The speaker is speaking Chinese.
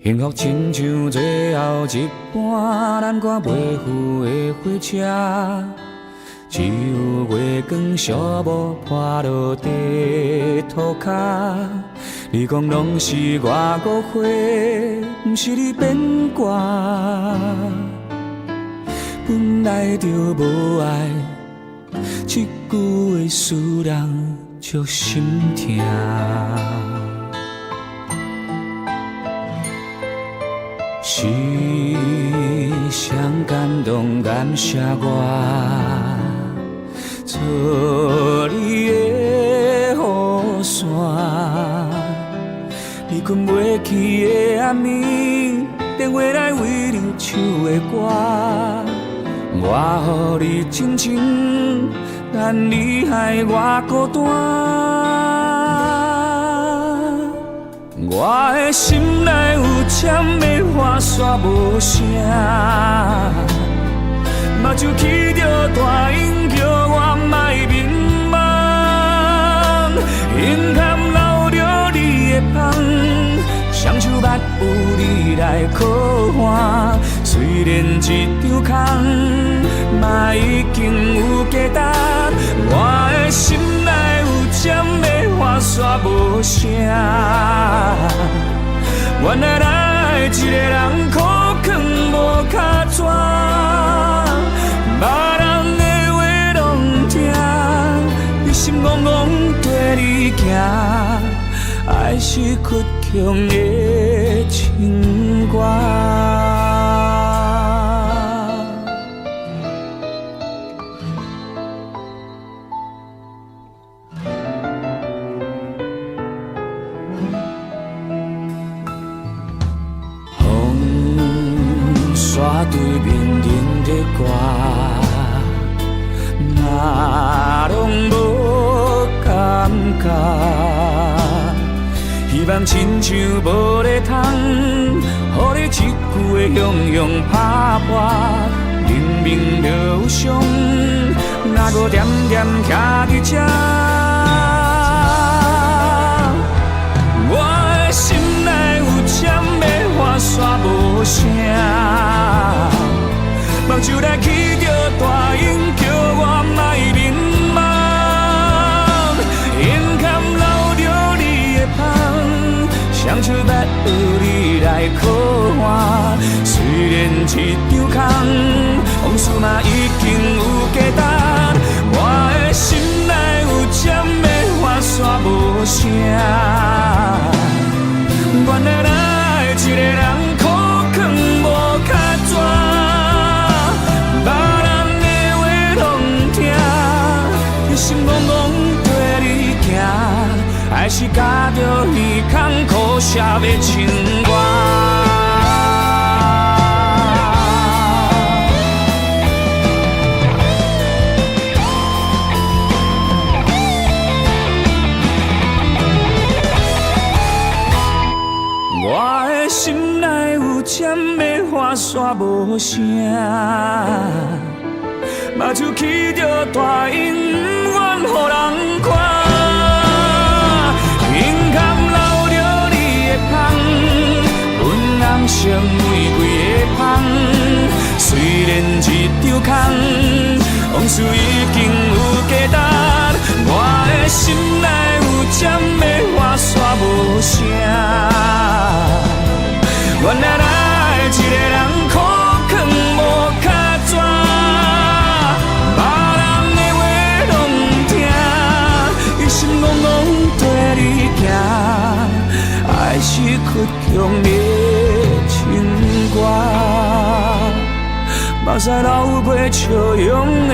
幸福亲像最后一班咱赶袂赴的火车，只有月光小雾破落地涂骹。你讲拢是我误会，毋是你变卦。本来就无爱，这句话使人足心痛。是谁感动感谢我，做你的雨伞。你困袂去的暗暝，电话来为你唱的歌。我予你真情，但你害我孤单。我的心内有针的花煞无声，目睭起着大音叫我莫迷茫。因含留着你的香，双手捌有你来靠岸。虽然一张空，嘛已经有价值。我的心内有针的花煞无声，原来来一个人苦劝无脚纸，别人的话拢听，你心戆戆跟你行，爱是倔强的情歌。山对面忍着歌，嘛拢无感觉。希望亲像无咧通，予你一句的雄雄拍破。明明就有伤，哪搁点点徛伫这？我的心内有针的花煞无声，目睭来起着大音叫我莫迷茫。因含留着你的香，双手捌有你来靠岸。虽然一张空，往事嘛已经有价值。我的心内有针的花煞无声，原来来一个人苦劝无脚纸，别人的话拢听，你心戆戆跟你行，还是加着耳孔苦涩的情歌。我的心内有针的花煞无声，目睭起着大音，不愿予人看。因含留着你的香，阮人生玫瑰的香。虽然一张空，往事已经有价值。我的心内有针的花煞无声，原来来一个人苦劝无脚纸，别人的话拢听，伊心戆戆跟你行，爱是倔强的情歌，目屎流过笑容的